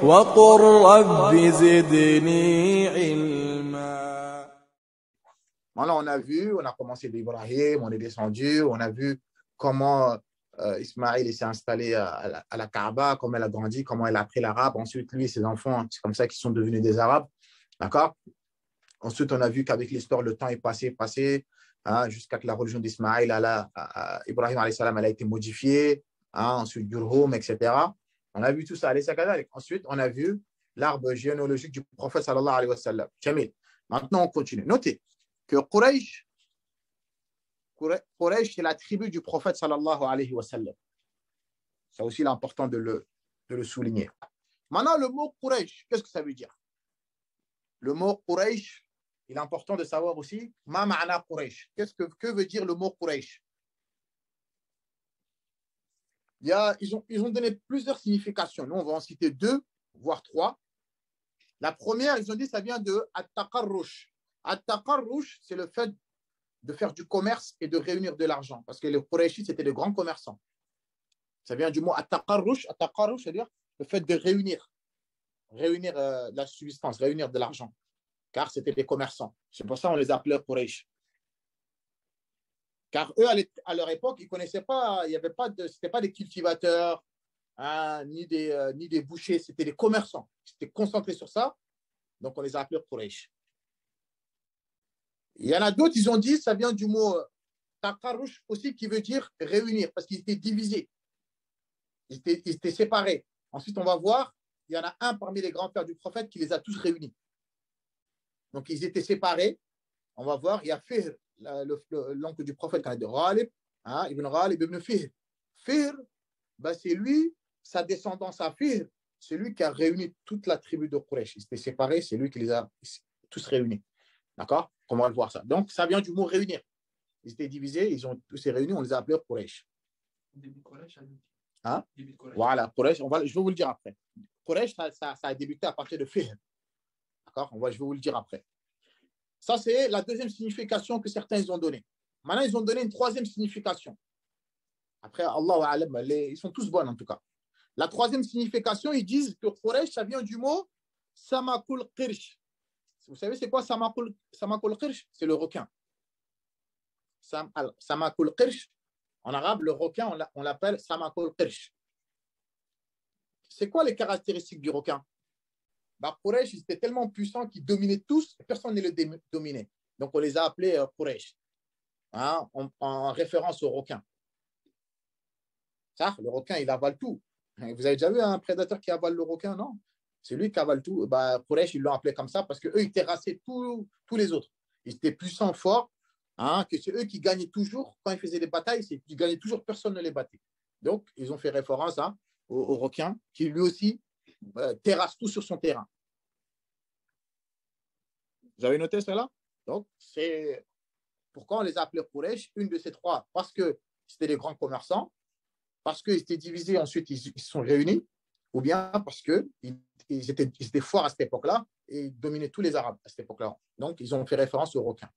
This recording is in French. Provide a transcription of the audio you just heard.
وقل رب زدني علما. Voilà, on a vu, on a commencé d'Ibrahim, on est descendu, on a vu comment Ismaïl s'est installé à la Kaaba, comment elle a grandi, comment elle a appris l'arabe. Ensuite, lui et ses enfants, c'est comme ça qu'ils sont devenus des Arabes. D'accord? Ensuite, on a vu qu'avec l'histoire, le temps est passé, hein, jusqu'à que la religion d'Ismaïl, Ibrahim alayhi salam, elle a été modifiée, hein, ensuite Jurhum, etc. On a vu tout ça. Ensuite, on a vu l'arbre généalogique du prophète sallallahu alayhi wa sallam. Jamil. Maintenant, on continue. Notez que Quraysh, c'est la tribu du prophète sallallahu alayhi wa sallam. C'est aussi important de le souligner. Maintenant, le mot Quraysh, qu'est-ce que ça veut dire? Le mot Quraysh, il est important de savoir aussi ma ma'na Quraysh. Que veut dire le mot Quraysh? Ils ont donné plusieurs significations. Nous, on va en citer 2, voire 3. La première, ils ont dit ça vient de at-taqarrush. At-taqarrush, c'est le fait de faire du commerce et de réunir de l'argent. Parce que les Qurayshis, c'était de grands commerçants. Ça vient du mot at-taqarrush. At-taqarrush, c'est-à-dire le fait de réunir la subsistance, réunir de l'argent. Car c'était des commerçants. C'est pour ça qu'on les appelait Quraysh. Car eux, à leur époque, ils ne connaissaient pas, il y avait pas de, c'était pas des cultivateurs, hein, ni des bouchers, c'était des commerçants. Ils étaient concentrés sur ça, donc on les a appelés Quraysh. Il y en a d'autres, ils ont dit, ça vient du mot taqarrush aussi, qui veut dire réunir, parce qu'ils étaient divisés. Ils étaient séparés. Ensuite, on va voir, il y en a un parmi les grands pères du prophète qui les a tous réunis. Donc, ils étaient séparés. On va voir, il y a Fihr, l'oncle du prophète, quand il dit Ghalib, hein, Ibn Ghalib, Ibn Fihr. Fihr, ben, c'est lui, sa descendance à Fihr, c'est lui qui a réuni toute la tribu de Quraysh. Ils étaient séparés, c'est lui qui les a tous réunis. D'accord? Comment on va voir ça? Donc, ça vient du mot réunir. Ils étaient divisés, ils ont tous été réunis, on les a appelés Quraysh. Hein? Voilà, Quraysh, je vais vous le dire après. Quraysh, ça a débuté à partir de Fihr. D'accord? Je vais vous le dire après. Ça, c'est la deuxième signification que certains ils ont donnée. Maintenant, ils ont donné une troisième signification. Après, Allahu A'lam, ils sont tous bonnes en tout cas. La troisième signification, ils disent que Quraysh, ça vient du mot Samakul Qirsh. Vous savez, c'est quoi Samakul Qirsh? C'est le requin. Samakul Qirsh, en arabe, le requin, on l'appelle Samakul Qirsh. C'est quoi les caractéristiques du requin? Quraysh, ils étaient tellement puissants qu'ils dominaient tous, personne ne les dominait. Donc, on les a appelés Quraysh, hein, en référence au requin. Ça, le requin, il avale tout. Vous avez déjà vu un prédateur qui avale le requin? Non, c'est lui qui avale tout. Quraysh, ils l'ont appelé comme ça parce qu'eux, ils terrassaient tous les autres. Ils étaient puissants, forts, hein, que c'est eux qui gagnaient toujours. Quand ils faisaient des batailles, ils gagnaient toujours, personne ne les battait. Donc, ils ont fait référence au requin qui, lui aussi, terrasse tout sur son terrain. Vous avez noté cela? Donc, c'est pourquoi on les a appelés Quraysh, une de ces trois, parce que c'était des grands commerçants, parce qu'ils étaient divisés, ensuite ils se sont réunis, ou bien parce qu'ils étaient forts à cette époque-là et ils dominaient tous les Arabes à cette époque-là. Donc, ils ont fait référence aux requins.